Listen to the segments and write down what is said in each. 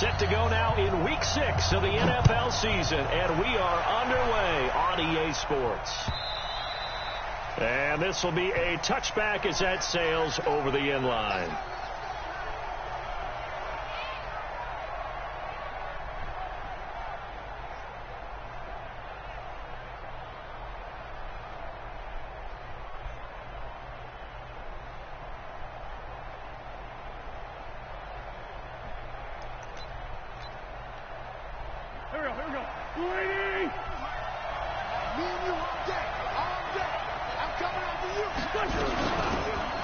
Set to go now in Week 6 of the NFL season, and we are underway on EA Sports. And this will be a touchback as that sails over the end line.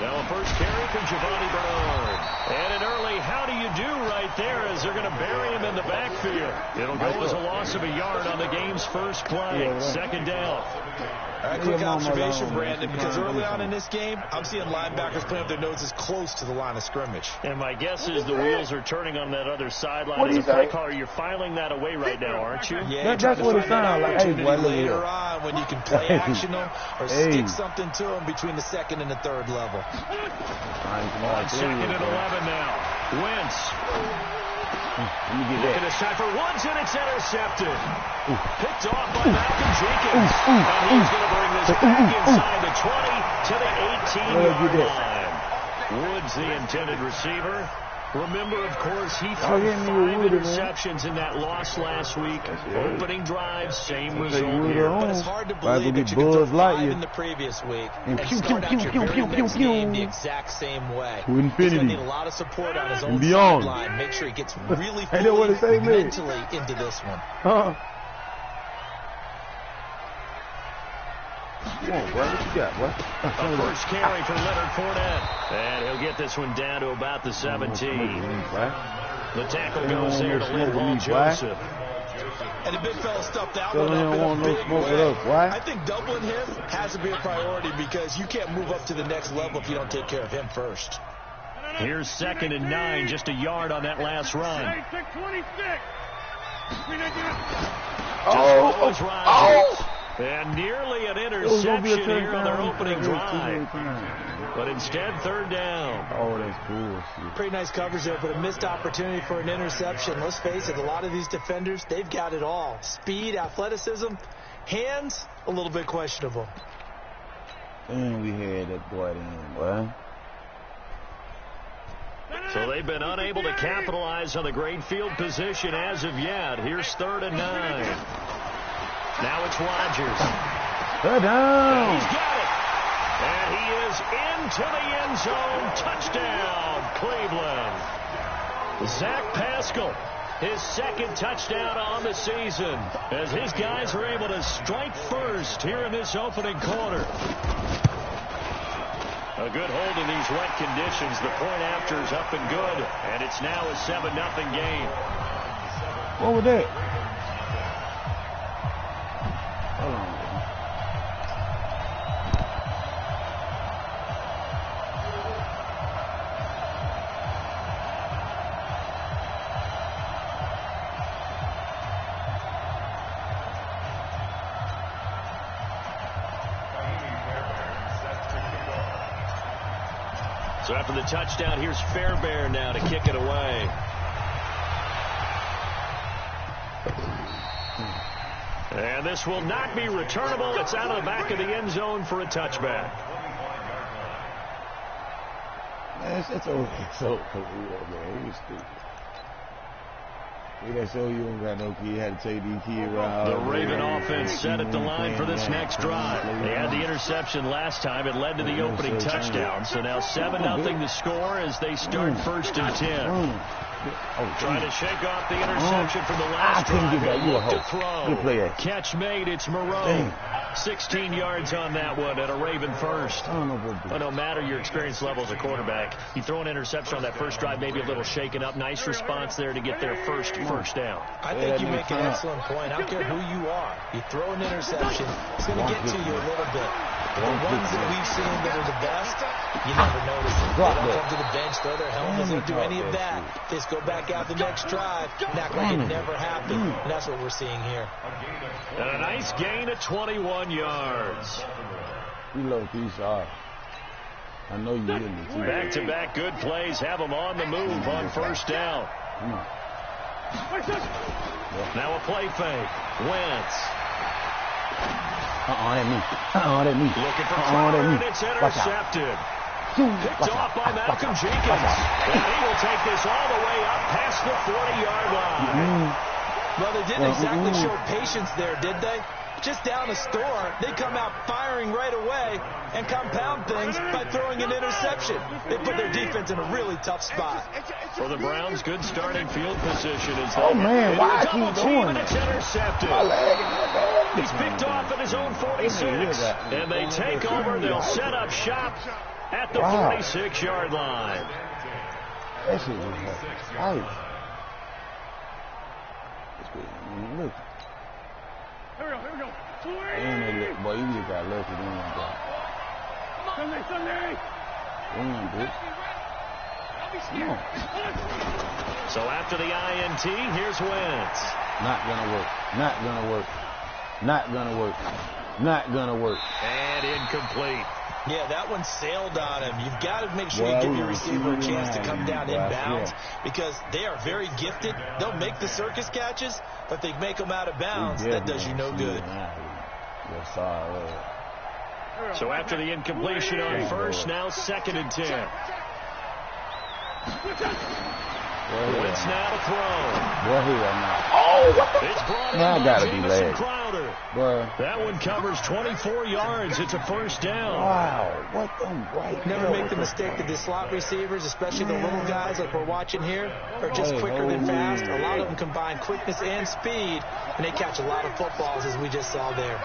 Now a first carry from Giovanni Bernard. And an early how do you do right there as they're going to bury him in the backfield. It'll go as a loss of a yard on the game's first play. Second down. All right, quick observation, Brandon, because early on in this game, I'm seeing linebackers putting up their noses close to the line of scrimmage. And my guess is the wheels are turning on that other sideline. As a play caller, you're filing that away right now, aren't you? Yeah, that's what it sounds like. Hey, boy, later on when you can play actional or stick something to them between the second and the third level. On second and 11 now. Wentz. Looking to shot for Woods, and it's intercepted. Picked off by Malcolm Jenkins. And he's going to bring this back inside the 20 to the 18-yard line. Woods, the intended receiver. Remember, of course, he threw 5 interceptions in that loss last week. Opening drive, same result here. But it's hard to believe that you could throw 5 in the previous week and start out your very next game the exact same way. He's going to need a lot of support on his own sideline. Make sure he gets really fully mentally into this one. Come on, bro. What you got, boy? A first carry for Leonard Fournette. And he'll get this one down to about the 17. The tackle goes there to Linval Joseph. And the big fella stuffed out on that in a big way. I think doubling him has to be a priority because you can't move up to the next level if you don't take care of him first. Here's 2nd and 9, just a yard on that last run. And nearly an interception here on their opening drive. But instead, 3rd down. Oh, that's cool. Pretty nice coverage there, but a missed opportunity for an interception. Let's face it, a lot of these defenders, they've got it all. Speed, athleticism, hands, a little bit questionable. And we had that boy in, boy. So they've been unable to capitalize on the great field position as of yet. Here's 3rd and 9. Now it's Rodgers. Down. He's got it. And he is into the end zone. Touchdown, Cleveland. Zach Pascal, his 2nd touchdown on the season, as his guys are able to strike first here in this opening quarter. A good hold in these wet conditions. The point after is up and good, and it's now a 7-0 game. What was that? Hold on. So after the touchdown, here's Fairbairn now to kick it away. And this will not be returnable. It's out of the back of the end zone for a touchback. Man, it's so man. He was stupid. They show you don't got no kid. Had to take these kids around. The Raven offense set at the line for this next drive. They had the interception last time. It led to the opening touchdown. So now 7-0 the score as they start 1st and 10. Trying to shake off the interception from the last drive. Look to throw. Catch made. It's Moreau. 16 yards on that one at a Raven first. But no matter your experience level as a quarterback, you throw an interception on that first drive, maybe a little shaken up. Nice response there to get their first down. I think you make an excellent point. I don't care who you are. You throw an interception, it's going to get to you a little bit. The ones that we've seen that are the best, you never notice it. They don't come to the bench, throw their helmets, don't do any of that. Just go back out the next drive and act like it never happened. And that's what we're seeing here. And a nice gain of 21 yards. You low key sharp. I know you didn't. Back-to-back good plays have them on the move on 1st down. Now a play fake. Wentz. That me. That me. Looking for Crawford, and it's intercepted. Picked off by Malcolm Jenkins. And he will take this all the way up past the 40-yard line. Well, they didn't exactly show patience there, did they? Just down a score, they come out firing right away and compound things by throwing an interception. They put their defense in a really tough spot. For the Browns, good starting field position. Oh, man, why I keep doing it? It's intercepted. He's picked off at his own 46. And they take over. They'll set up shop at the 46-yard line. That shit was nice. Look. Here we go. And they look, boy, you just got lucky doing that. Sunday. Come on, bitch. Come on. So after the INT, here's Wentz. Not gonna work. Not gonna work. Not gonna work. Not gonna work. And incomplete. Yeah, that one sailed on him. You've got to make sure you give your receiver a chance to come down inbounds because they are very gifted. They'll make the circus catches, but they make them out of bounds. That does you no good. So after the incompletion on first, now 2nd and 10. Wentz now to throw. Oh, what the? It's brought in I gotta be Jamison late. Crowder. Boy. That one covers 24 yards. It's a first down. Wow, what the right? Never make the mistake that the slot receivers, especially the little guys like we're watching here, are just quicker than fast. A lot of them combine quickness and speed, and they catch a lot of footballs, as we just saw there.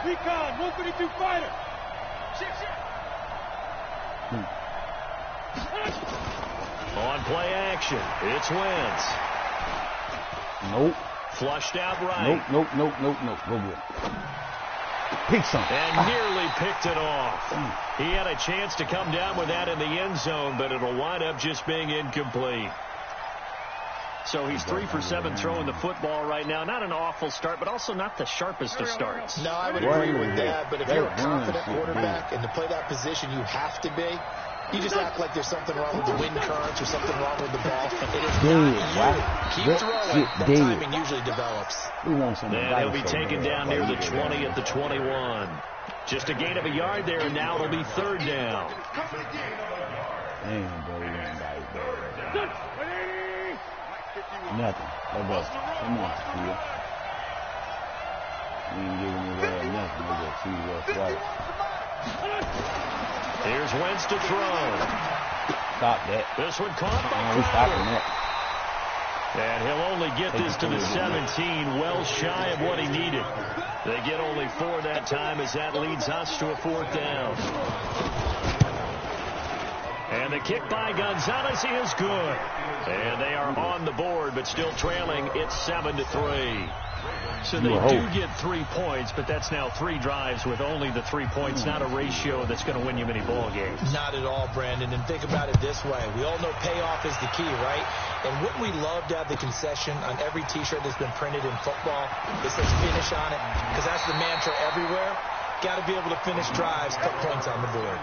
Recon, 132 fighter. On play action, it's Wentz. Nope. Flushed out right. Nope. Go good. Pick something. And nearly picked it off. He had a chance to come down with that in the end zone, but it'll wind up just being incomplete. So he's 3 for 7 throwing the football right now. Not an awful start, but also not the sharpest of starts. No, I would agree with that. But if you're a confident quarterback and to play that position you have to be, you just act like there's something wrong with the wind currents or something wrong with the ball. It is not you. Keep throwing. That timing usually develops. And he'll be taken down near the 20 at the 21. Just a gain of a yard there, and now it'll be 3rd down. Damn, bro, nothing. Come on, Steve. We ain't giving you nothing. We just see what's right. Here's Wentz to throw. Stop that. This one caught by we stopping that. And he'll only get this to the 17, well shy of what he needed. They get only 4 that time as that leads us to a 4th down. And the kick by Gonzalez is good. And they are on the board, but still trailing. It's 7-3. So they do get 3 points, but that's now 3 drives with only the 3 points, not a ratio that's going to win you many ball games. Not at all, Brandon. And think about it this way. We all know payoff is the key, right? And wouldn't we love to have the concession on every T-shirt that's been printed in football that says finish on it? Because that's the mantra everywhere. Got to be able to finish drives, put points on the board.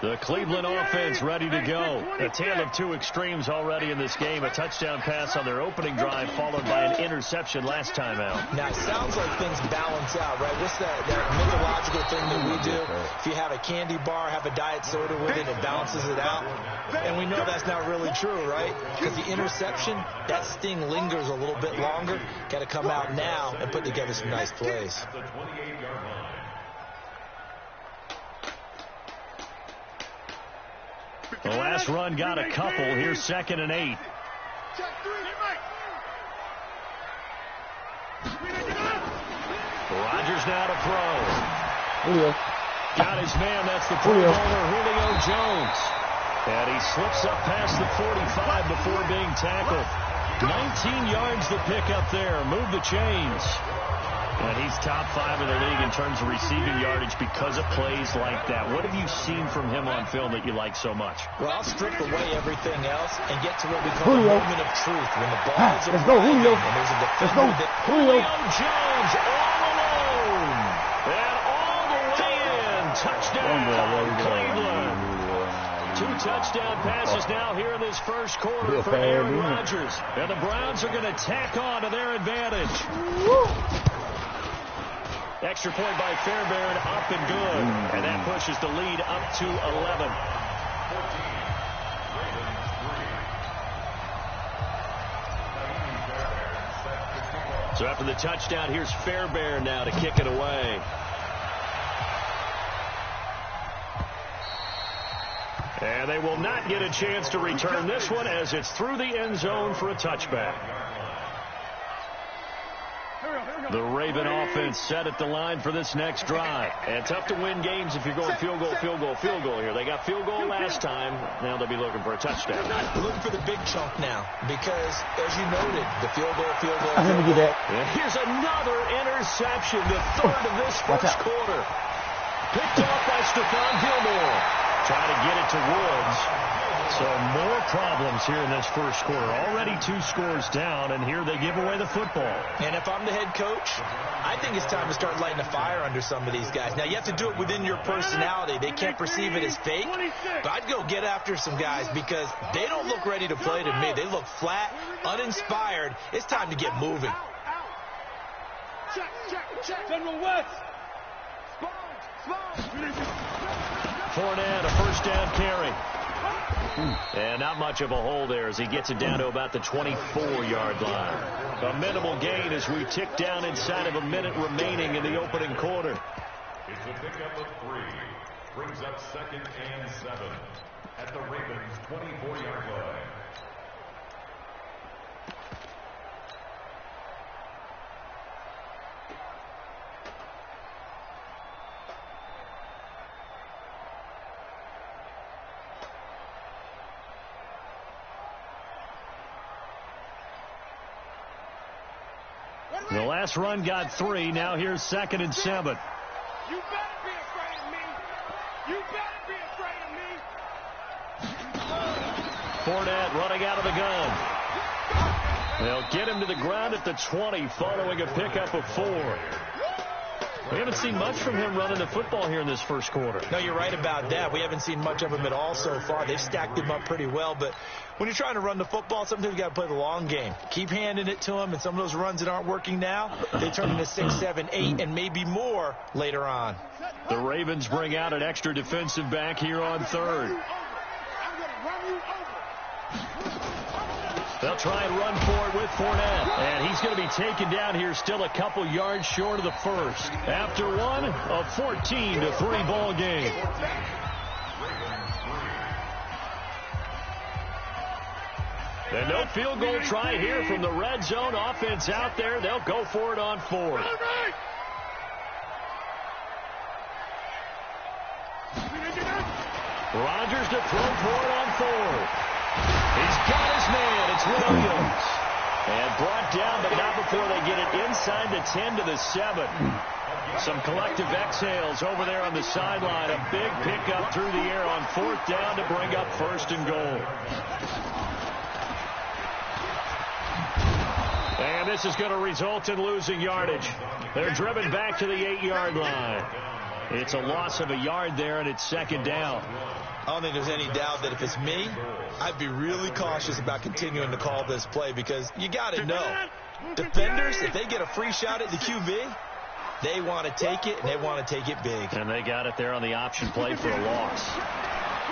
The Cleveland offense ready to go. A tale of 2 extremes already in this game. A touchdown pass on their opening drive followed by an interception last time out. Now, it sounds like things balance out, right? What's that mythological thing that we do? If you have a candy bar, have a diet soda with it, it balances it out. And we know that's not really true, right? Because the interception, that sting lingers a little bit longer. Got to come out now and put together some nice plays. The last run got a couple. Here's 2nd and 8. Rodgers now to throw. Got his man. That's the Pro Bowler, Julio Jones. And he slips up past the 45 before being tackled. 19 yards to pick up there. Move the chains. And he's top 5 in the league in terms of receiving yardage because of plays like that. What have you seen from him on film that you like so much? Well, I'll strip away everything else and get to what we call a moment of truth. When the ball is let's go, Julio. and there's a defender that Julio Jones all alone. And all the way in. Touchdown, Cleveland. 2 touchdown passes now here in this first quarter for Aaron Rodgers. And the Browns are going to tack on to their advantage. Extra point by Fairbairn, up and good. And that pushes the lead up to 11. So after the touchdown, here's Fairbairn now to kick it away. And they will not get a chance to return this one as it's through the end zone for a touchback. The Raven offense set at the line for this next drive. And tough to win games if you're going field goal, field goal, field goal here. They got field goal last time. Now they'll be looking for a touchdown. We're looking for the big chunk now because, as you noted, the field goal, Let me get that. And here's another interception, the third of this first quarter. Picked off by Stephon Gilmore. Trying to get it to Woods. So more problems here in this first quarter. Already 2 scores down, and here they give away the football. And if I'm the head coach, I think it's time to start lighting a fire under some of these guys. Now, you have to do it within your personality. They can't perceive it as fake. But I'd go get after some guys because they don't look ready to play to me. They look flat, uninspired. It's time to get moving. Check. General West. Fournette, a first down carry. And not much of a hole there as he gets it down to about the 24-yard line. A minimal gain as we tick down inside of a minute remaining in the opening quarter. It's a pickup of 3. Brings up 2nd and 7 at the Ravens' 24-yard line. The last run got 3. Now here's 2nd and 7. You better be afraid of me. You better be afraid of me. Fournette running out of the gun. They'll get him to the ground at the 20 following a pickup of 4. We haven't seen much from him running the football here in this first quarter. No, you're right about that. We haven't seen much of him at all so far. They've stacked him up pretty well, but when you're trying to run the football, sometimes you got to play the long game. Keep handing it to him, and some of those runs that aren't working now, they turn into 6, 7, 8, and maybe more later on. The Ravens bring out an extra defensive back here on 3rd. They'll try and run for it with Fournette. And he's going to be taken down here still a couple yards short of the first. After one, a 14-3 ball game. And no field goal try here from the red zone. Offense out there. They'll go for it on 4th. Rodgers to throw for it on 4th. He's got his man. It's Williams. And brought down, but not before they get it inside the 10 to the 7. Some collective exhales over there on the sideline. A big pickup through the air on 4th down to bring up 1st and goal. And this is going to result in losing yardage. They're driven back to the 8-yard line. It's a loss of a yard there, and it's 2nd down. I don't think there's any doubt that if it's me, I'd be really cautious about continuing to call this play because you got to know, defenders, if they get a free shot at the QB, they want to take it, and they want to take it big. And they got it there on the option play for a loss.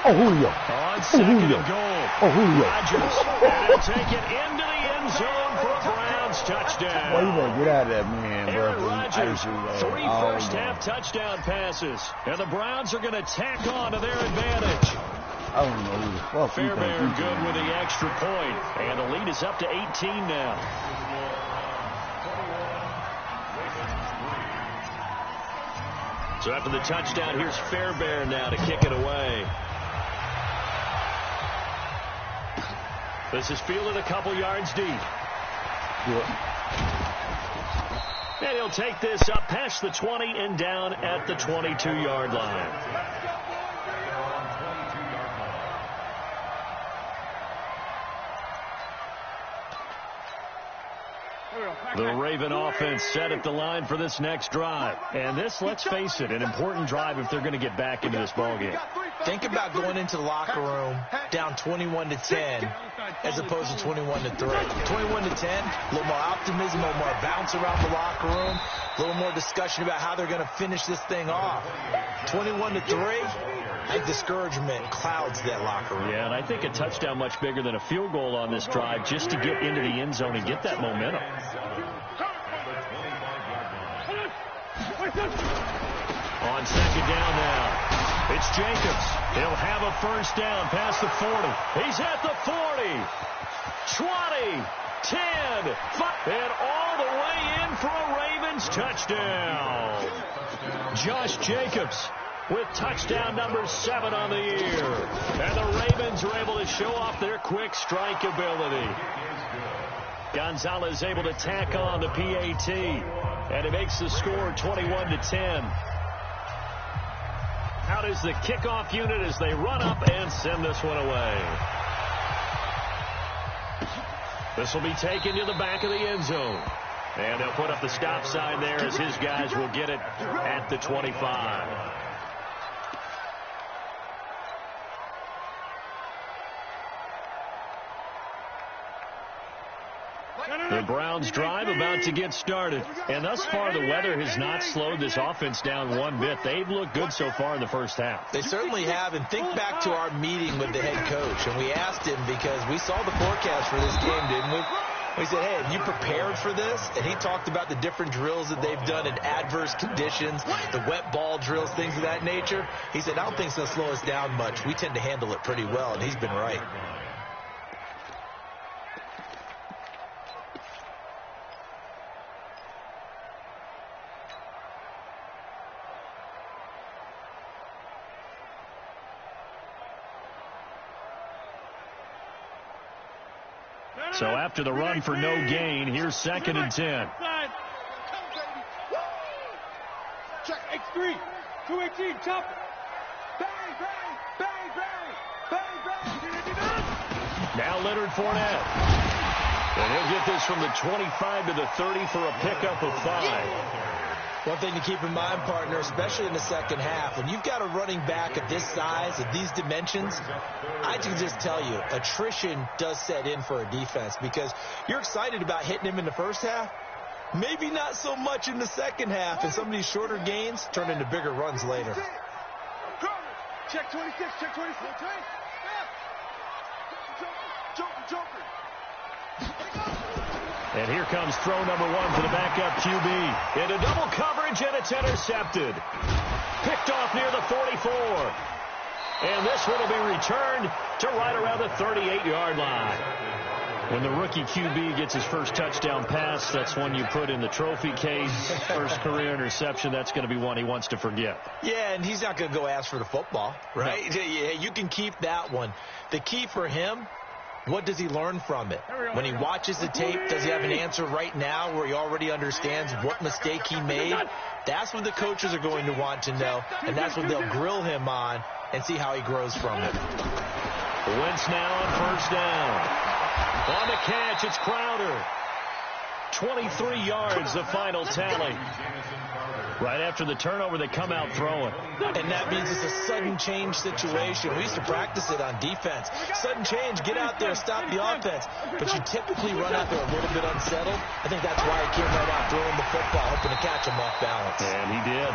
Oh, Julio. On 2nd and goal. Oh, Julio. Rodgers, and he'll take it into the end zone for a Browns touchdown. Well, you better get out of that, man, Aaron bro. Rodgers, 3 first-half touchdown passes. And the Browns are going to tack on to their advantage. I don't know who the fuck. Fairbairn good with the extra point. And the lead is up to 18 now. So after the touchdown, here's Fairbairn now to kick it away. This is fielded a couple yards deep. And he'll take this up past the 20 and down at the 22-yard line. The Raven offense set at the line for this next drive. And this, let's face it, an important drive if they're going to get back into this ballgame. Think about going into the locker room down 21-10 as opposed to 21-3. 21-10, a little more optimism, a little more bounce around the locker room, a little more discussion about how they're going to finish this thing off. 21-3, I think discouragement clouds that locker room. Yeah, and I think a touchdown much bigger than a field goal on this drive just to get into the end zone and get that momentum. On second down now, it's Jacobs. He'll have a first down past the 40. He's at the 40, 20, 10, 5, and all the way in for a Ravens touchdown. Josh Jacobs with touchdown number 7 on the year. And the Ravens are able to show off their quick strike ability. Gonzalez able to tack on the PAT, and it makes the score 21-10. Out is the kickoff unit as they run up and send this one away. This will be taken to the back of the end zone. And they'll put up the stop sign there as his guys will get it at the 25. The Browns drive about to get started. And thus far, the weather has not slowed this offense down one bit. They've looked good so far in the first half. They certainly have. And think back to our meeting with the head coach. And we asked him because we saw the forecast for this game, didn't we? We said, hey, have you prepared for this? And he talked about the different drills that they've done in adverse conditions, the wet ball drills, things of that nature. He said, I don't think it's going to slow us down much. We tend to handle it pretty well, and he's been right. So after the run for no gain, here's 2nd and 10. Check X3, 218, chop. Bang, bang, bang, bang, bang, bang. Now Leonard Fournette. And he'll get this from the 25 to the 30 for a pickup of 5. One thing to keep in mind, partner, especially in the second half, when you've got a running back of this size, of these dimensions, I can just tell you, attrition does set in for a defense because you're excited about hitting him in the first half, maybe not so much in the second half, and some of these shorter gains turn into bigger runs later. Check 26, check 26. Joker. And here comes throw number 1 for the backup QB. Into double coverage, and it's intercepted. Picked off near the 44. And this one will be returned to right around the 38-yard line. When the rookie QB gets his first touchdown pass, that's one you put in the trophy case. First career interception, that's going to be one he wants to forget. Yeah, and he's not going to go ask for the football, right? No. Yeah, you can keep that one. The key for him, what does he learn from it? When he watches the tape, does he have an answer right now where he already understands what mistake he made? That's what the coaches are going to want to know, and that's what they'll grill him on and see how he grows from it. Wentz now on first down. On the catch, it's Crowder. 23 yards, the final tally. Right after the turnover, they come out throwing. And that means it's a sudden change situation. We used to practice it on defense. Sudden change, get out there, stop the offense. But you typically run out there a little bit unsettled. I think that's why he came right out throwing the football, hoping to catch him off balance. And he did.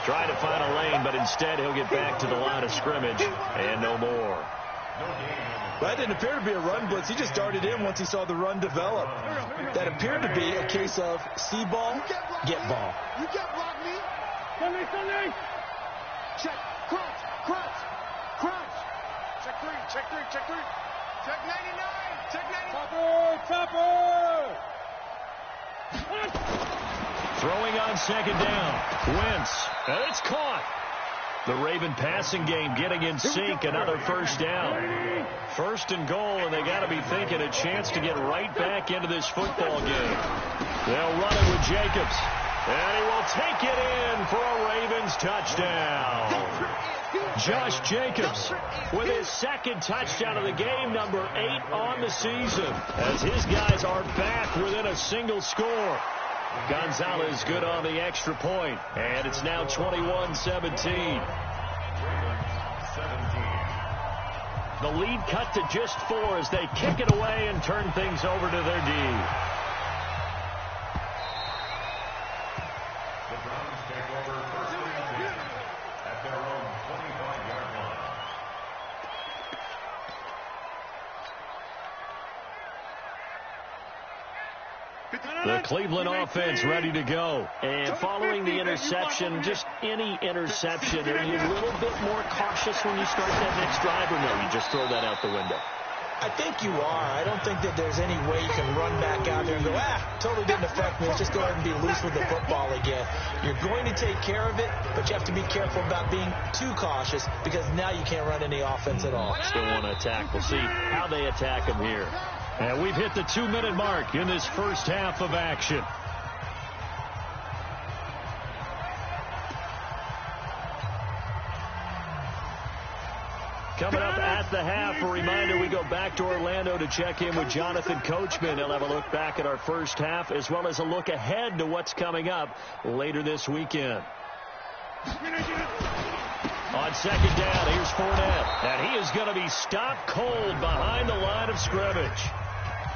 Trying to find a lane, but instead he'll get back to the line of scrimmage and no more. That didn't appear to be a run blitz. He just darted in once he saw the run develop. That appeared to be a case of see ball, get ball. You can't block me. Sunday. Check. Crouch. Check 3. Check 99. Check 99. Topper. Throwing on second down. Wentz. And it's caught. The Raven passing game getting in sync. Another first down. First and goal, and they got to be thinking a chance to get right back into this football game. They'll run it with Jacobs. And he will take it in for a Ravens touchdown. Josh Jacobs with his second touchdown of the game, number 8 on the season, as his guys are back within a single score. Gonzalez good on the extra point, and it's now 21-17. The lead cut to just 4 as they kick it away and turn things over to their D. The Browns take over first and 10 at their own 25-yard line. The Cleveland offense ready to go. And following the interception, just any interception, are you a little bit more cautious when you start that next drive, or no, you just throw that out the window? I think you are. I don't think that there's any way you can run back out there and go, totally didn't affect me. Let's just go ahead and be loose with the football again. You're going to take care of it, but you have to be careful about being too cautious because now you can't run any offense at all. Still want to attack. We'll see how they attack him here. And we've hit the 2-minute mark in this first half of action. Coming up at the half, a reminder, we go back to Orlando to check in with Jonathan Coachman. He'll have a look back at our first half as well as a look ahead to what's coming up later this weekend. On second down, here's Fournette. And he is going to be stopped cold behind the line of scrimmage.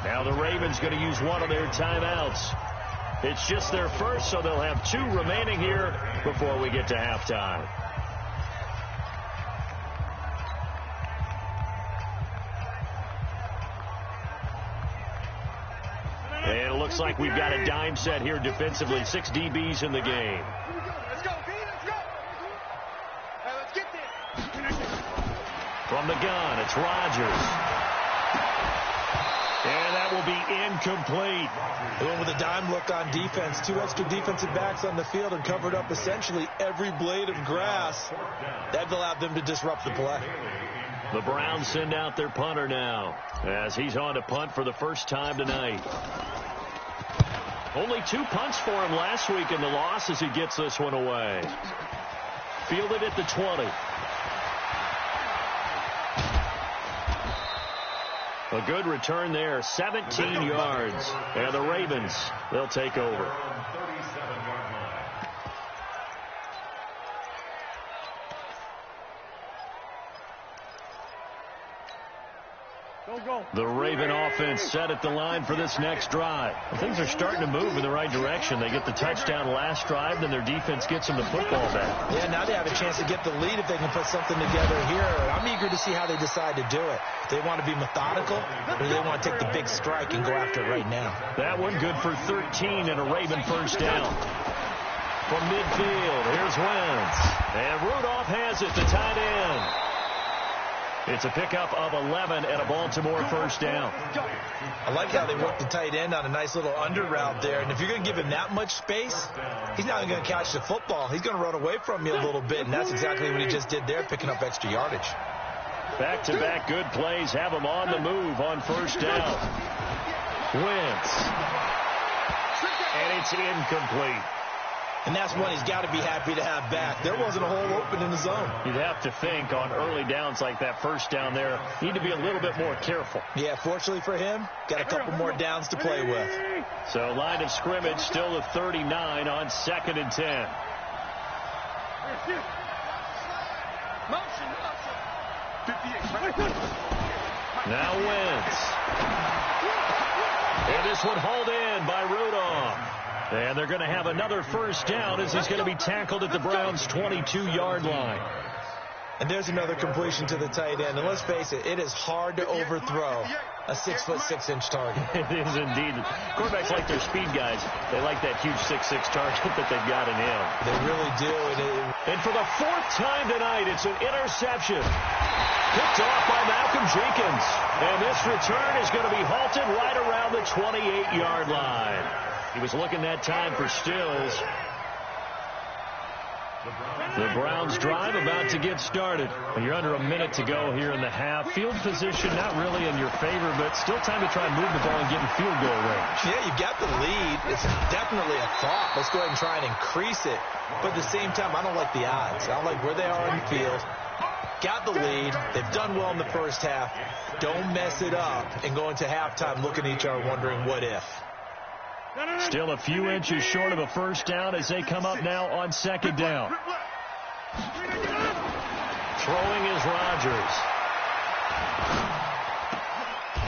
Now the Ravens going to use one of their timeouts. It's just their first, so they'll have 2 remaining here before we get to halftime. And it looks like we've got a dime set here defensively. 6 DBs in the game. Let's go, B, let's go. Hey, let's get there. From the gun, it's Rodgers. And that will be incomplete. They went with a dime look on defense. 2 extra defensive backs on the field and covered up essentially every blade of grass. That allowed them to disrupt the play. The Browns send out their punter now as he's on to punt for the first time tonight. Only 2 punts for him last week in the loss as he gets this one away. Fielded at the 20. A good return there, 17 yards. And the Ravens, they'll take over. The Raven offense set at the line for this next drive. Things are starting to move in the right direction. They get the touchdown last drive, then their defense gets them the football back. Yeah, now they have a chance to get the lead if they can put something together here. I'm eager to see how they decide to do it. They want to be methodical, or do they want to take the big strike and go after it right now? That one good for 13 and a Raven first down. From midfield, here's Wentz. And Rudolph has it, the tight end. It's a pickup of 11 and a Baltimore first down. I like how they work the tight end on a nice little under route there. And if you're going to give him that much space, he's not going to catch the football. He's going to run away from you a little bit, and that's exactly what he just did there, picking up extra yardage. Back-to-back good plays have him on the move on first down. Wentz. And it's incomplete. And that's one he's got to be happy to have back. There wasn't a hole open in the zone. You'd have to think on early downs like that first down there, need to be a little bit more careful. Yeah, fortunately for him, got a couple more downs to play with. So line of scrimmage still at 39 on 2nd and 10. Now Wentz. And this one hauled in by Rudolph. And they're going to have another first down as he's going to be tackled at the Browns' 22-yard line. And there's another completion to the tight end. And let's face it, it is hard to overthrow a 6'6" target. It is indeed. Quarterbacks like their speed guys. They like that huge 6'6" target that they've got in him. They really do. And for the 4th time tonight, it's an interception. Picked off by Malcolm Jenkins. And this return is going to be halted right around the 28-yard line. He was looking that time for Stills. The Browns drive about to get started. You're under a minute to go here in the half. Field position not really in your favor, but still time to try and move the ball and get in field goal range. Yeah, you got the lead. It's definitely a thought. Let's go ahead and try and increase it. But at the same time, I don't like the odds. I don't like where they are on the field. Got the lead. They've done well in the first half. Don't mess it up and go into halftime looking at each other wondering what if. Still a few inches short of a first down as they come up now on second down. Throwing is Rodgers.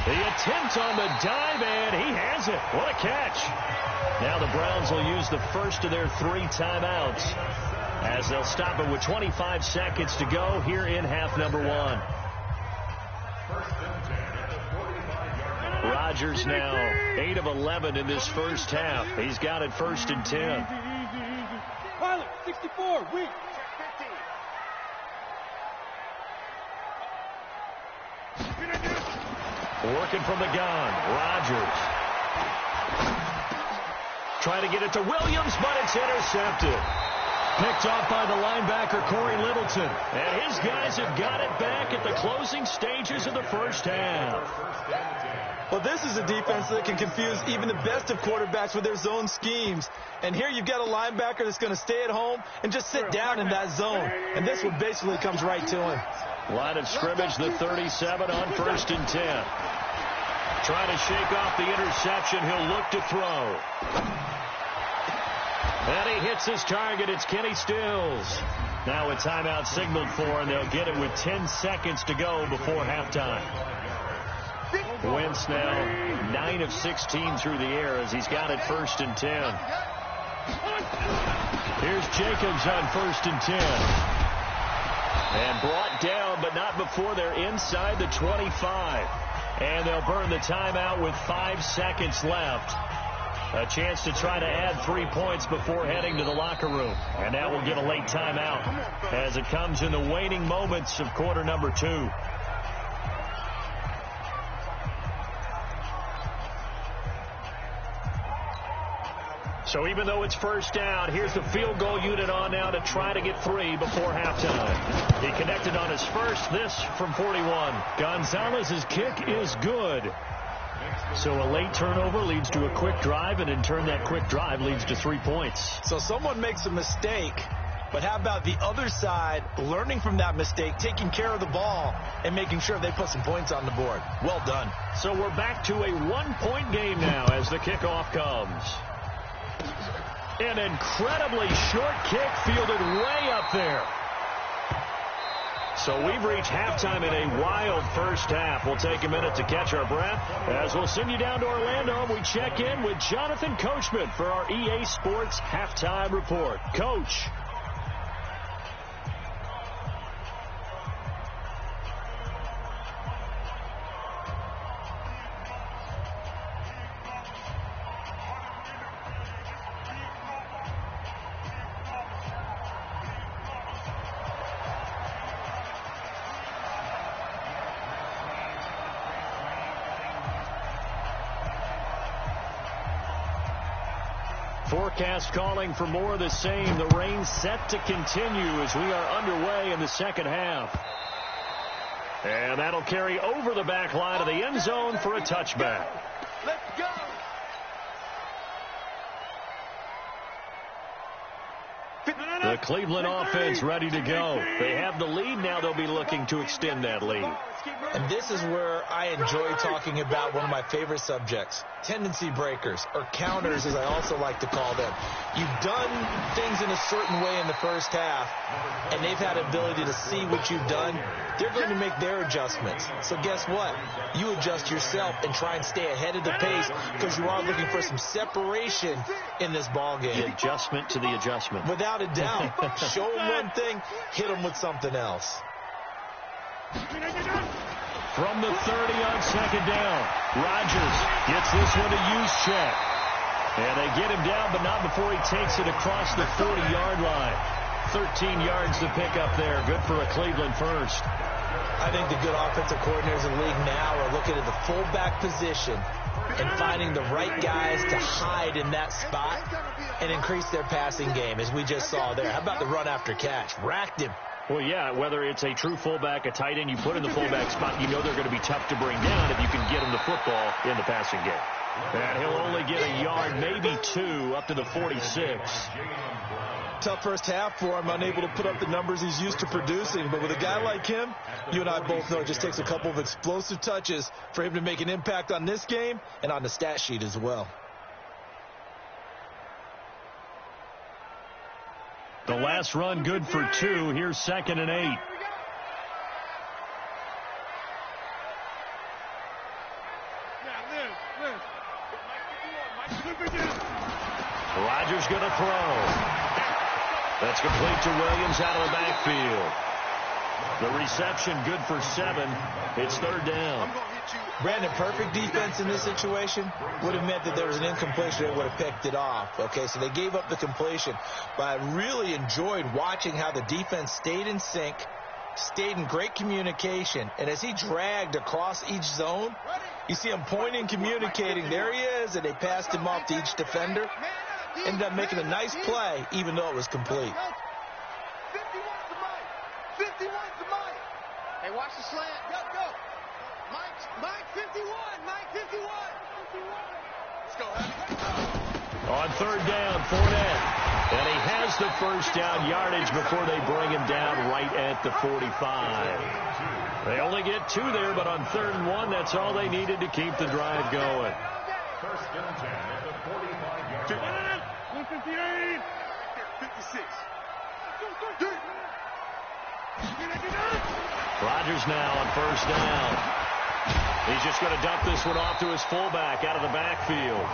The attempt on the dive, and he has it. What a catch. Now the Browns will use the first of their 3 timeouts as they'll stop it with 25 seconds to go here in half number 1. Rodgers now 8 of 11 in this first half. He's got it 1st and 10. Pilot, 64, weak. Working from the gun. Rodgers. Trying to get it to Williams, but it's intercepted. Picked off by the linebacker, Corey Littleton. And his guys have got it back at the closing stages of the first half. Well, this is a defense that can confuse even the best of quarterbacks with their zone schemes. And here you've got a linebacker that's going to stay at home and just sit down in that zone. And this one basically comes right to him. Line of scrimmage, the 37 on 1st and 10. Trying to shake off the interception. He'll look to throw. And he hits his target. It's Kenny Stills. Now a timeout signaled for, and they'll get it with 10 seconds to go before halftime. Wentz now 9 of 16 through the air as he's got it 1st and 10. Here's Jacobs on 1st and 10. And brought down, but not before they're inside the 25. And they'll burn the timeout with 5 seconds left. A chance to try to add 3 points before heading to the locker room. And that will get a late timeout as it comes in the waning moments of quarter number 2. So even though it's first down, here's the field goal unit on now to try to get 3 before halftime. He connected on his first, this from 41. Gonzalez's kick is good. So a late turnover leads to a quick drive, and in turn that quick drive leads to 3 points. So someone makes a mistake, but how about the other side learning from that mistake, taking care of the ball, and making sure they put some points on the board? Well done. So we're back to a 1-point game now as the kickoff comes. An incredibly short kick fielded way up there. So we've reached halftime in a wild first half. We'll take a minute to catch our breath as we'll send you down to Orlando. We check in with Jonathan Coachman for our EA Sports Halftime Report. Coach. Forecast calling for more of the same. The rain set to continue as we are underway in the second half. And that'll carry over the back line of the end zone for a touchback. Let's go. The Cleveland offense ready to go. They have the lead. Now they'll be looking to extend that lead. And this is where I enjoy talking about one of my favorite subjects, tendency breakers, or counters as I also like to call them. You've done things in a certain way in the first half, and they've had ability to see what you've done. They're going to make their adjustments. So guess what? You adjust yourself and try and stay ahead of the pace because you are looking for some separation in this ball game. The adjustment to the adjustment. Without a doubt. Show them one thing, hit them with something else. From the 30 on second down, Rodgers gets this one to Juszczyk. And they get him down, but not before he takes it across the 40-yard line. 13 yards to pick up there. Good for a Cleveland first. I think the good offensive coordinators in the league now are looking at the fullback position and finding the right guys to hide in that spot and increase their passing game, as we just saw there. How about the run after catch? Racked him. Well, yeah, whether it's a true fullback, a tight end, you put in the fullback spot, you know they're going to be tough to bring down if you can get them the football in the passing game. And he'll only get a yard, maybe 2, up to the 46. Tough first half for him, unable to put up the numbers he's used to producing. But with a guy like him, you and I both know it just takes a couple of explosive touches for him to make an impact on this game and on the stat sheet as well. The last run good for 2. Here's 2nd and 8. Rodgers going to throw. That's complete to Williams out of the backfield. The reception good for 7. It's 3rd down. Brandon, perfect defense in this situation would have meant that there was an incompletion. They would have picked it off. Okay, so they gave up the completion. But I really enjoyed watching how the defense stayed in sync, stayed in great communication. And as he dragged across each zone, you see him pointing, communicating. There he is, and they passed him off to each defender. Ended up making a nice play, even though it was complete. 51's the Mike. 51's the Mike. Hey, watch the slant. Go. Mike 51. Mike 51. Let's go. On 3rd down, Fournette. And he has the first down yardage before they bring him down right at the 45. They only get 2 there, but on 3rd and 1, that's all they needed to keep the drive going. 1st and 10 at the 45-yard line. 158. 56. Rodgers now on 1st down. He's just going to dump this one off to his fullback out of the backfield.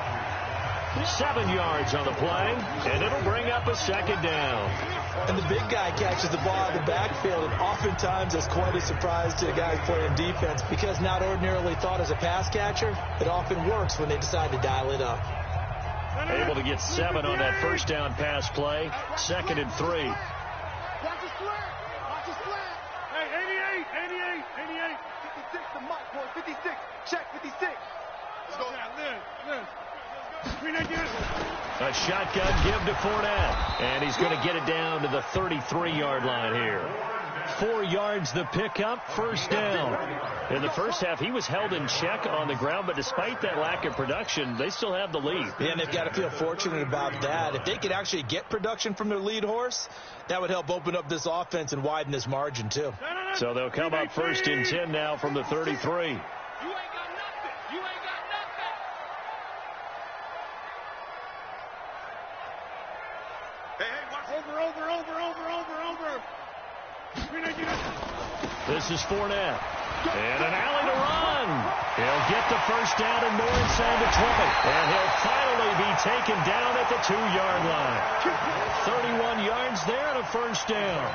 7 yards on the play, and it'll bring up a 2nd down. And the big guy catches the ball in the backfield, and oftentimes it's quite a surprise to the guys playing defense because not ordinarily thought as a pass catcher, it often works when they decide to dial it up. Able to get 7 on that first down pass play. 2nd and 3. Watch the slant. Watch the slant. Hey, 88. 56 to Mike, boy. 56. Check 56. Let's go. Liz. A shotgun give to Fournette. And he's going to get it down to the 33-yard line here. 4 yards the pickup, 1st down. In the first half, he was held in check on the ground, but despite that lack of production, they still have the lead. Yeah, and they've got to feel fortunate about that. If they could actually get production from their lead horse, that would help open up this offense and widen this margin, too. So they'll come up 1st and 10 now from the 33. This is Fournette. And an alley to run. He'll get the first down and more inside the 20. And he'll finally be taken down at the 2-yard line. 31 yards there and a first down.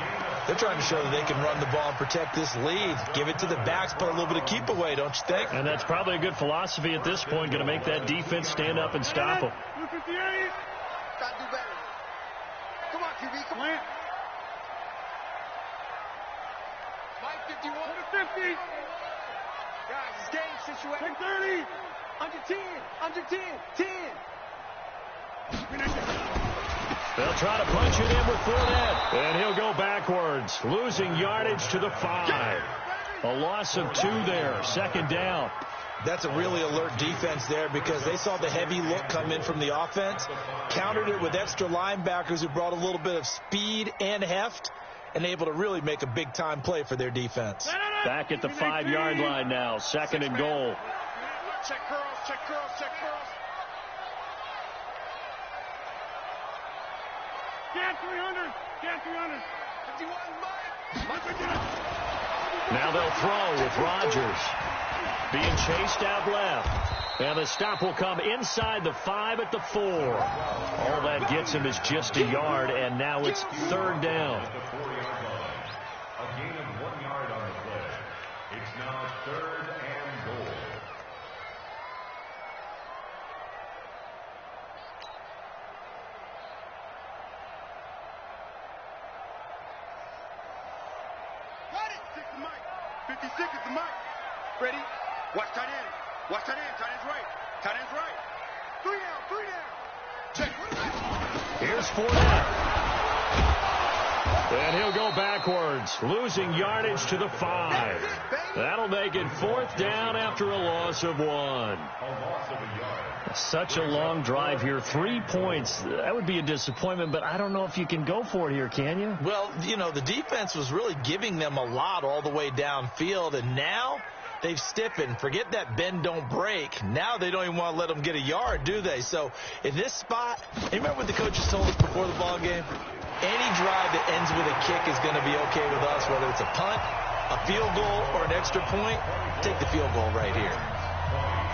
They're trying to show that they can run the ball and protect this lead. Give it to the backs, put a little bit of keep away, don't you think? And that's probably a good philosophy at this point, going to make that defense stand up and stop them. Gotta do better. Come on, QB, come on. Mike 51. 50. Guys, it's game situation. 30. Under 10. 10. They'll try to punch it in with Fournette. And he'll go backwards, losing yardage to the 5. A loss of 2 there, 2nd down. That's a really alert defense there because they saw the heavy look come in from the offense, countered it with extra linebackers who brought a little bit of speed and heft, and able to really make a big-time play for their defense. Back at the 5-yard line now, 2nd and goal. Check curls. Get 300. 51, Mike. Now they'll throw with Rodgers. Being chased out left. And the stop will come inside the 5 at the 4. All that gets him is just a yard, and now it's 3rd down. At the 4-yard line. A gain of 1 yard on the play. It's now 3rd and goal. Got it. 6 to Mike. 56 is the Mike. Ready? Watch tight end. Tight end's right. Tight end's right. 3 down. Check. Here's Fournette. And he'll go backwards, losing yardage to the 5. That'll make it 4th down after a loss of 1. Such a long drive here. 3 points. That would be a disappointment, but I don't know if you can go for it here, can you? Well, you know, the defense was really giving them a lot all the way downfield, and now they've stiffened. Forget that bend, don't break. Now they don't even want to let them get a yard, do they? So in this spot, you remember what the coaches told us before the ball game? Any drive that ends with a kick is going to be okay with us, whether it's a punt, a field goal, or an extra point. Take the field goal right here.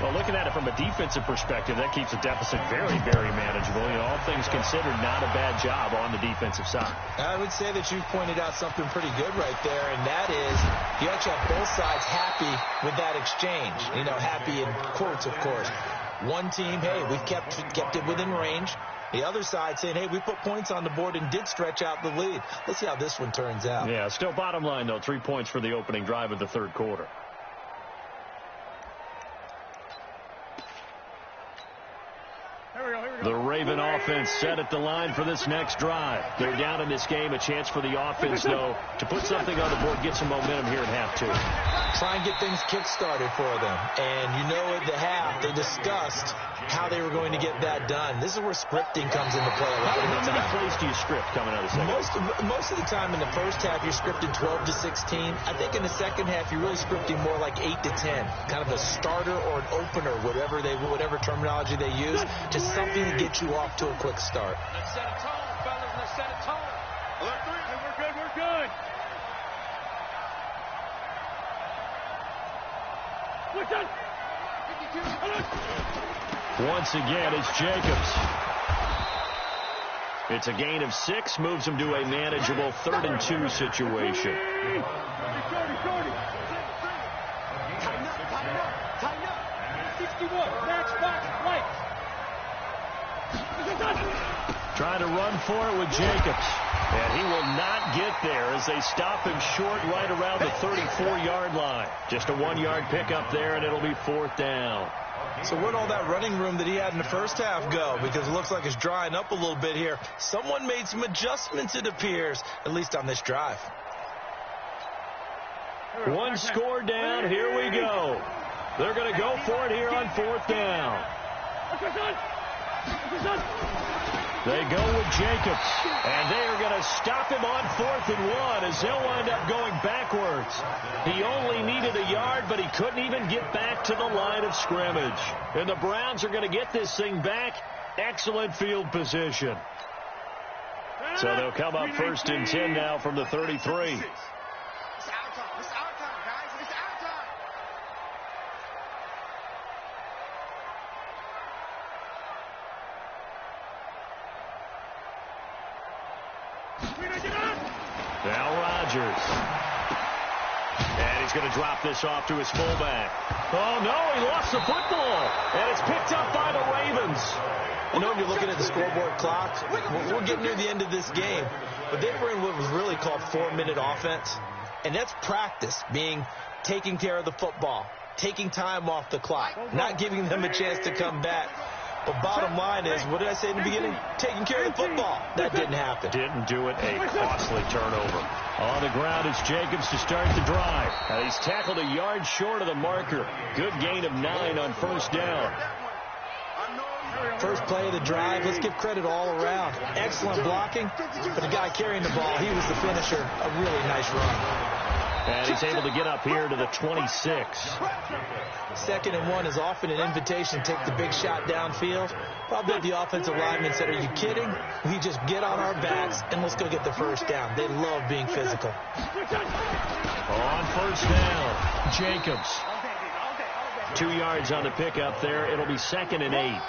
Well, looking at it from a defensive perspective, that keeps the deficit very, very manageable. You know, all things considered, not a bad job on the defensive side. I would say that you've pointed out something pretty good right there, and that is you actually have both sides happy with that exchange. You know, happy in quotes, of course. One team, hey, we've kept it within range. The other side saying, hey, we put points on the board and did stretch out the lead. Let's see how this one turns out. Yeah, still bottom line, though, 3 points for the opening drive of the 3rd quarter. The Raven offense set at the line for this next drive. They're down in this game. A chance for the offense, though, to put something on the board, get some momentum here at half 2. Try and get things kick-started for them. And you know at the half, they discussed how they were going to get that done. This is where scripting comes into play a lot of the time. How many plays do you script coming out of the second? Most of the time in the first half, you're scripting 12 to 16. I think in the second half, you're really scripting more like 8 to 10. Kind of a starter or an opener, whatever terminology they use, just something to get you off to a quick start. Let's set a tone, fellas. Let's set a tone. Alert 3. Hey, we're good. We're good. We're done. 52. Alert. Once again, it's Jacobs. It's a gain of 6, moves him to a manageable 3rd and 2 situation. Tighten up. 61. Match box right. Trying to run for it with Jacobs. And he will not get there as they stop him short right around the 34-yard line. Just a 1-yard pickup there, and it'll be 4th down. So where'd all that running room that he had in the first half go? Because it looks like it's drying up a little bit here. Someone made some adjustments, it appears, at least on this drive. 1 score down. Here we go. They're going to go for it here on 4th down. They go with Jacobs, and they are going to stop him on 4th and 1 as they'll wind up going backwards. He only needed a yard, but he couldn't even get back to the line of scrimmage. And the Browns are going to get this thing back. Excellent field position. So they'll come up 1st and 10 now from the 33. Now Rodgers. And he's going to drop this off to his fullback. Oh, no, he lost the football. And it's picked up by the Ravens. You know, when you're looking at the scoreboard clock, we're getting near the end of this game. But they were in what was really called 4-minute offense. And that's practice, being taking care of the football, taking time off the clock, not giving them a chance to come back. But bottom line is, what did I say in the beginning? Taking care of the football. That didn't happen. Didn't do it. A costly turnover. On the ground is Jacobs to start the drive. And he's tackled a yard short of the marker. Good gain of 9 on 1st down. First play of the drive. Let's give credit all around. Excellent blocking. But the guy carrying the ball, he was the finisher. A really nice run. And he's able to get up here to the 26. 2nd and 1 is often an invitation to take the big shot downfield. Probably the offensive lineman said, are you kidding? We just get on our backs and let's go get the 1st down. They love being physical. On 1st down, Jacobs. 2 yards on the pickup there. It'll be 2nd and 8.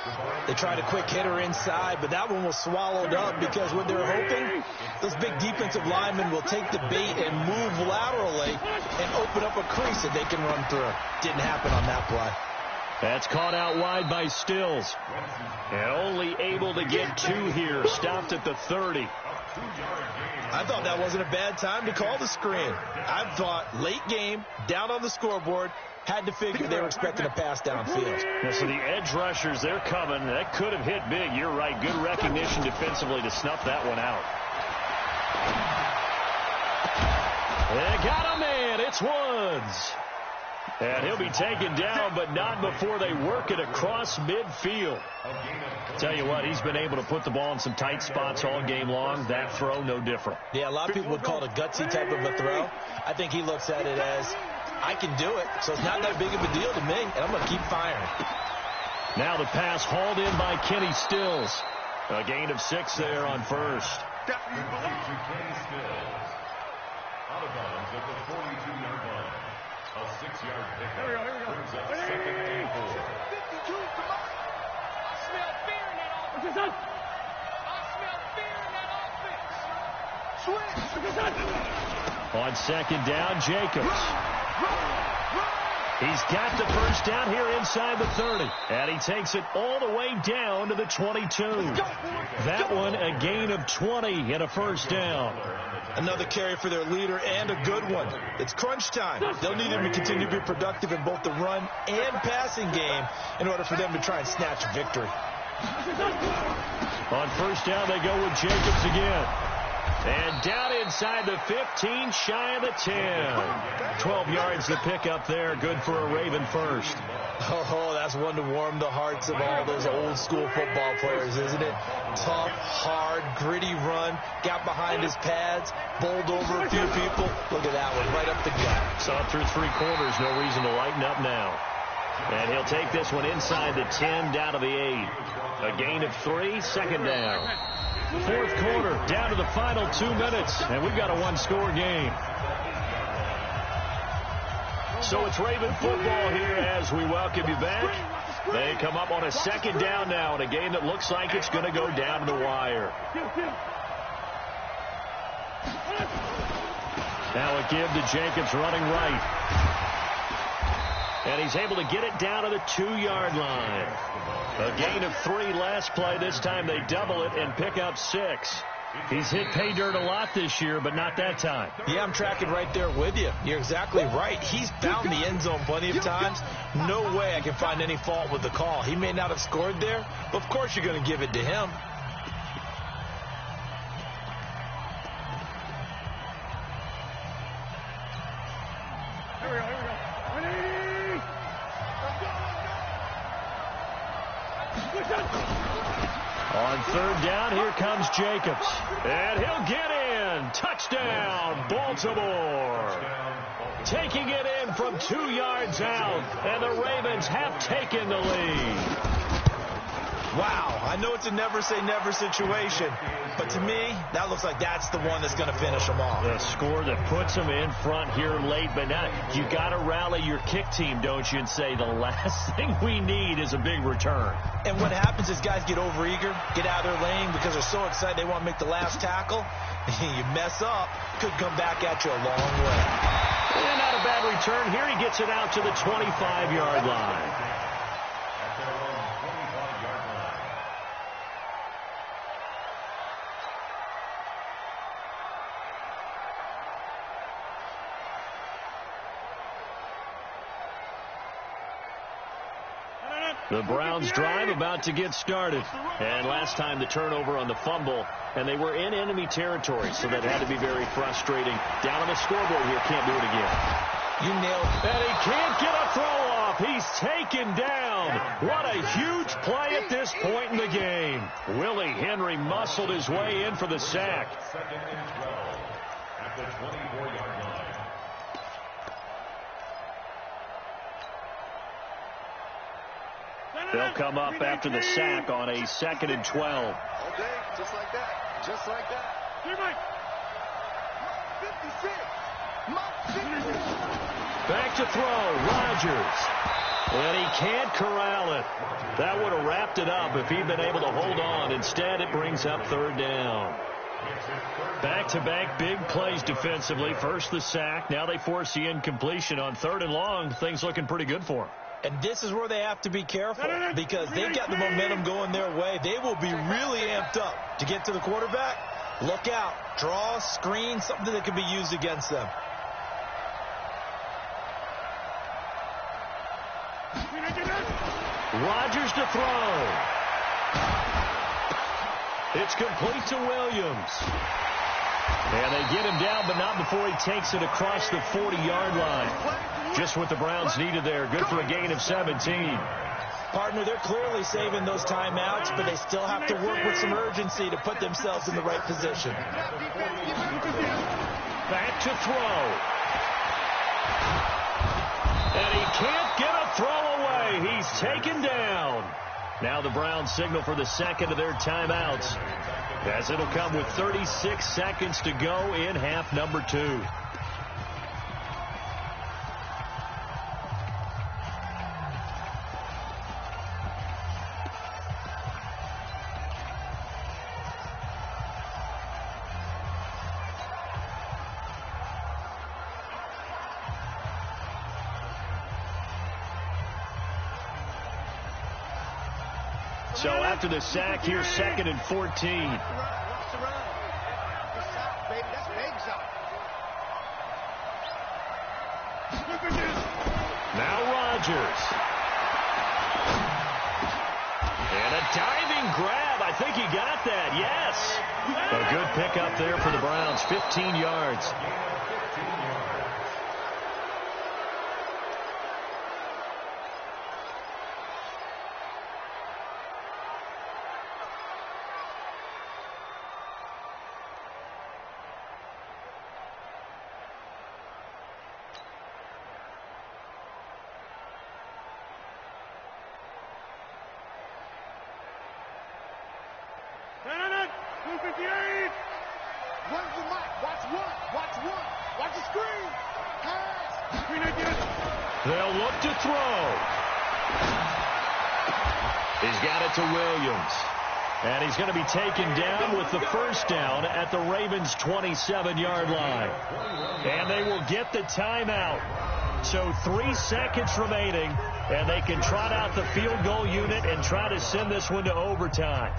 They tried a quick hitter inside, but that one was swallowed up because what they're hoping, those big defensive linemen will take the bait and move laterally and open up a crease that they can run through. Didn't happen on that play. That's caught out wide by Stills. And only able to get 2 here. Stopped at the 30. I thought that wasn't a bad time to call the screen. I thought late game, down on the scoreboard, had to figure they were expecting a pass downfield. Yeah, so the edge rushers, they're coming. That could have hit big. You're right. Good recognition defensively to snuff that one out. They got a man. It's Woods. And he'll be taken down, but not before they work it across midfield. Tell you what, he's been able to put the ball in some tight spots all game long. That throw, no different. Yeah, a lot of people would call it a gutsy type of a throw. I think he looks at it as, I can do it, so it's not that big of a deal to me, and I'm going to keep firing. Now the pass hauled in by Kenny Stills. A gain of 6 there on first. Kenny Stills. Out of bounds at the 42-yard line. A 6-yard pickup. Here we go. Brings up second and 4. 52, come on. I smell fear in that offense. I smell fear in that offense. Switch. On second down, Jacobs. He's got the first down here inside the 30. And he takes it all the way down to the 22. That one a gain of 20 and a first down. Another carry for their leader and a good one. It's crunch time. They'll need him to continue to be productive in both the run and passing game in order for them to try and snatch victory. On first down, they go with Jacobs again. And down inside the 15, shy of the 10. 12 yards to pick up there. Good for a Raven first. Oh, that's one to warm the hearts of all those old school football players, isn't it? Tough, hard, gritty run. Got behind his pads, bowled over a few people. Look at that one, right up the gut. Saw it through 3 quarters. No reason to lighten up now. And he'll take this one inside the 10, down to the 8. A gain of 3, second down. Fourth quarter, down to the final 2 minutes, and we've got a 1-score game. So it's Raven football here as we welcome you back. They come up on a second down now in a game that looks like it's going to go down to the wire. Now a give to Jacobs running right. And he's able to get it down to the 2-yard line. A gain of 3 last play. This time they double it and pick up 6. He's hit pay dirt a lot this year, but not that time. Yeah, I'm tracking right there with you. You're exactly right. He's found the end zone plenty of times. No way I can find any fault with the call. He may not have scored there, but of course you're going to give it to him. On third down, here comes Jacobs. And he'll get in. Touchdown, Baltimore. Taking it in from 2 yards out. And the Ravens have taken the lead. Wow, I know it's a never-say-never situation, but to me, that looks like that's the one that's going to finish them off. The score that puts them in front here late, but now you got to rally your kick team, don't you, and say the last thing we need is a big return. And what happens is guys get overeager, get out of their lane because they're so excited they want to make the last tackle. You mess up, could come back at you a long way. And not a bad return. Here he gets it out to the 25-yard line. The Browns drive about to get started. And last time the turnover on the fumble, and they were in enemy territory, so that had to be very frustrating. Down on the scoreboard here, can't do it again. You nailed it. And he can't get a throw off. He's taken down. What a huge play at this point in the game. Willie Henry muscled his way in for the sack. Second and 12 at the 24-yard line. They'll come up after the sack on a 2nd and 12. Okay, just like that. Just like that. 56. Back to throw. Rodgers. And he can't corral it. That would have wrapped it up if he'd been able to hold on. Instead, it brings up third down. Back-to-back big plays defensively. First the sack. Now they force the incompletion on 3rd and long. Things looking pretty good for them. And this is where they have to be careful because they've got the momentum going their way. They will be really amped up to get to the quarterback. Look out. Draw, screen, something that can be used against them. Rodgers to throw. It's complete to Williams. And they get him down, but not before he takes it across the 40-yard line. Just what the Browns needed there. Good for a gain of 17. Partner, they're clearly saving those timeouts, but they still have to work with some urgency to put themselves in the right position. Back to throw. And he can't get a throw away. He's taken down. Now the Browns signal for the second of their timeouts, as it'll come with 36 seconds to go in half number 2. So after the sack, here's 2nd and 14. Watch the run. Watch the run. Good shot, baby. That's big shot. Now Rodgers. And a diving grab. I think he got that. Yes. A good pickup there for the Browns. 15 yards. They'll look to throw. He's got it to Williams. And he's going to be taken down with the first down at the Ravens' 27-yard line. And they will get the timeout. So 3 seconds remaining, and they can trot out the field goal unit and try to send this one to overtime.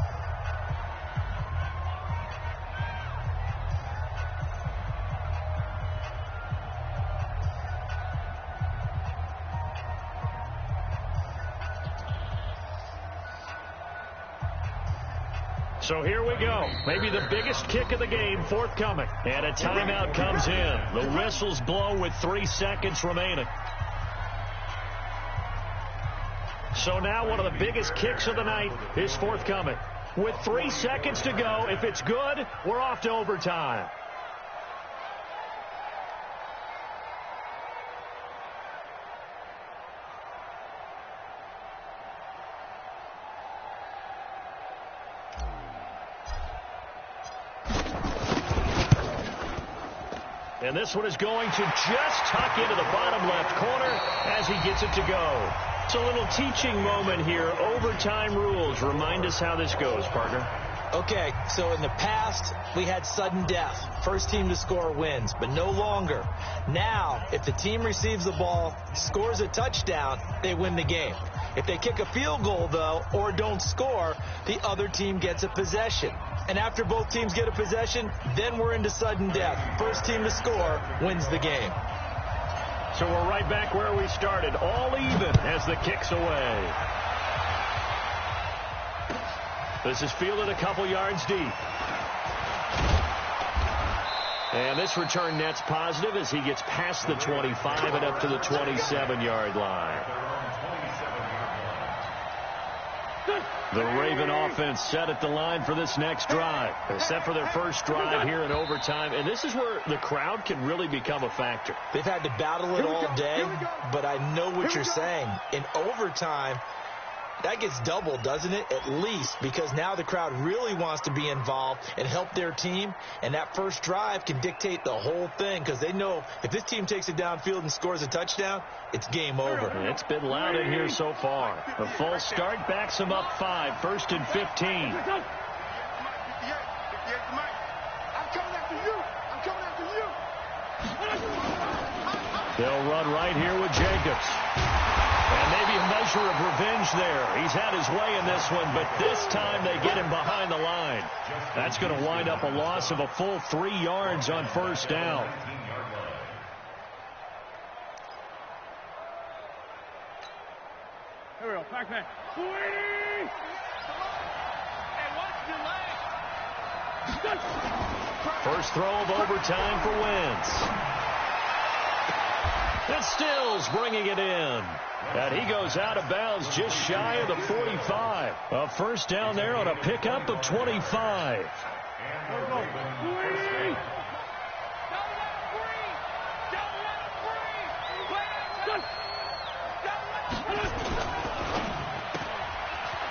So here we go. Maybe the biggest kick of the game forthcoming. And a timeout comes in. The whistles blow with 3 seconds remaining. So now one of the biggest kicks of the night is forthcoming. With 3 seconds to go, if it's good, we're off to overtime. And this one is going to just tuck into the bottom left corner as he gets it to go. It's a little teaching moment here. Overtime rules. Remind us how this goes, partner. Okay, so in the past, we had sudden death. First team to score wins, but no longer. Now, if the team receives the ball, scores a touchdown, they win the game. If they kick a field goal, though, or don't score, the other team gets a possession. And after both teams get a possession, then we're into sudden death. First team to score wins the game. So we're right back where we started, all even as the kick's away. This is fielded a couple yards deep. And this return net's positive as he gets past the 25 and up to the 27-yard line. The Raven offense set at the line for this next drive. They're set for their first drive here in overtime. And this is where the crowd can really become a factor. They've had to battle it all day, but I know what you're saying. In overtime, that gets doubled, doesn't it? At least, because now the crowd really wants to be involved and help their team. And that first drive can dictate the whole thing because they know if this team takes it downfield and scores a touchdown, it's game over. It's been loud in here so far. The false start backs them up 5, 1st and 15. I'm coming after you. I'm coming after you. They'll run right here with Jacobs. And maybe a nice measure of revenge there. He's had his way in this one, but this time they get him behind the line. That's going to wind up a loss of a full 3 yards on first down. Here we go. Back. Hey, what's your leg? First throw of overtime for Wentz. And Stills bringing it in. And he goes out of bounds just shy of the 45. A first down there on a pickup of 25.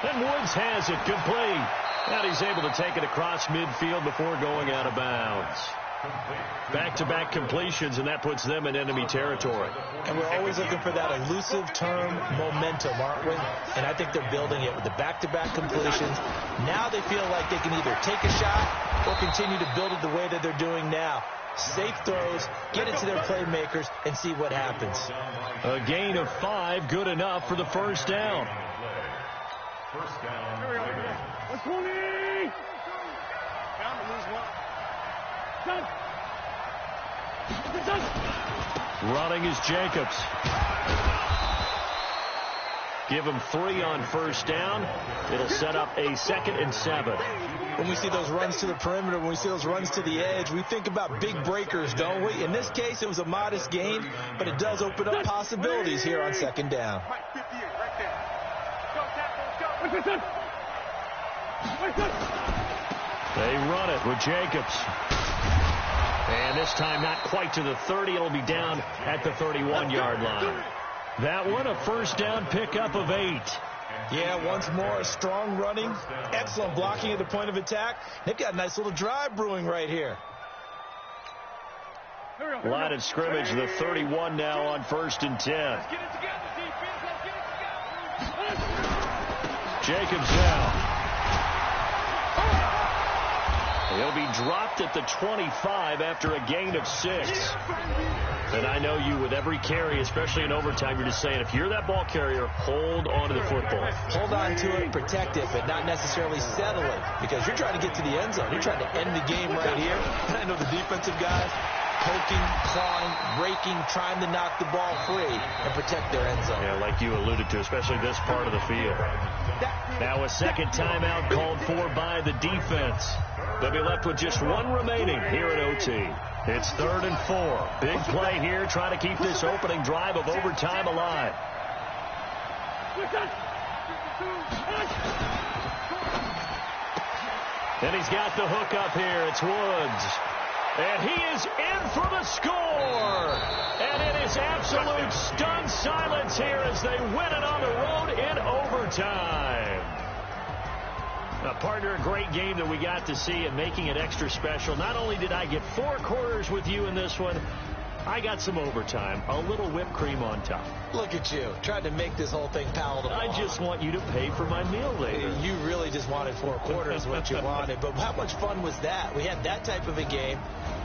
And Woods has it complete. And he's able to take it across midfield before going out of bounds. Back-to-back completions, and that puts them in enemy territory. And we're always looking for that elusive term momentum, aren't we? And I think they're building it with the back-to-back completions. Now they feel like they can either take a shot or continue to build it the way that they're doing now. Safe throws, get it to their playmakers, and see what happens. A gain of 5, good enough for the first down. First down. Here we go. Let's go. Down to lose one. Done. Running is Jacobs. Give him 3 on first down. It'll set up a 2nd and 7. When we see those runs to the perimeter, when we see those runs to the edge, we think about big breakers, don't we? In this case, it was a modest gain, but it does open up possibilities here on 2nd down. They run it with Jacobs. And this time not quite to the 30. It'll be down at the 31-yard line. That one, a first down pickup of 8. Yeah, once more, strong running, excellent blocking at the point of attack. They've got a nice little drive brewing right here. Line of scrimmage, the 31 now on 1st and 10. Jacobs now. He'll be dropped at the 25 after a gain of 6. And I know you, with every carry, especially in overtime, you're just saying, if you're that ball carrier, hold on to the football. Hold on to it, protect it, but not necessarily settle it, because you're trying to get to the end zone. You're trying to end the game right here. And I know the defensive guys poking, clawing, raking, trying to knock the ball free and protect their end zone. Yeah, like you alluded to, especially this part of the field. Now a second timeout called for by the defense. They'll be left with just 1 remaining here at OT. It's 3rd and 4. Big play here, trying to keep this opening drive of overtime alive. And he's got the hook up here. It's Woods. And he is in for the score. And it is absolute stunned silence here as they win it on the road in overtime. Partner, a great game that we got to see and making it extra special. Not only did I get 4 quarters with you in this one, I got some overtime, a little whipped cream on top. Look at you, trying to make this whole thing palatable. I just want you to pay for my meal later. You really just wanted 4 quarters, what you wanted. But how much fun was that? We had that type of a game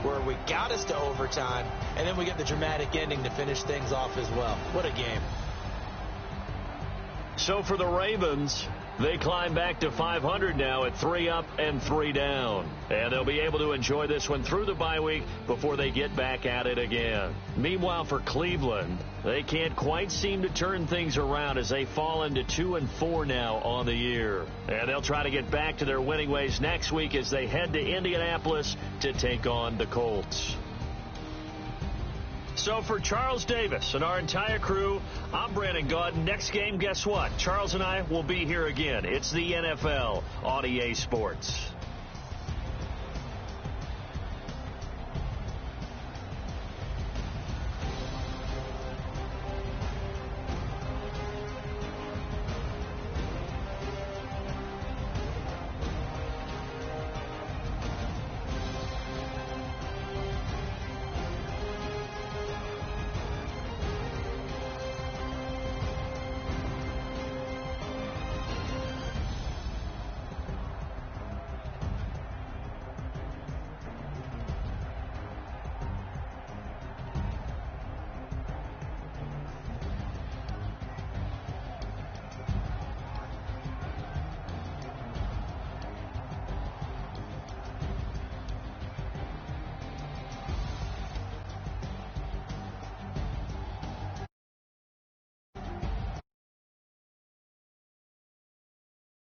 where we got us to overtime, and then we get the dramatic ending to finish things off as well. What a game. So for the Ravens, they climb back to 500 now at 3 up and 3 down. And they'll be able to enjoy this one through the bye week before they get back at it again. Meanwhile, for Cleveland, they can't quite seem to turn things around as they fall into 2 and 4 now on the year. And they'll try to get back to their winning ways next week as they head to Indianapolis to take on the Colts. So for Charles Davis and our entire crew, I'm Brandon Gaudin. Next game, guess what? Charles and I will be here again. It's the NFL on EA Sports.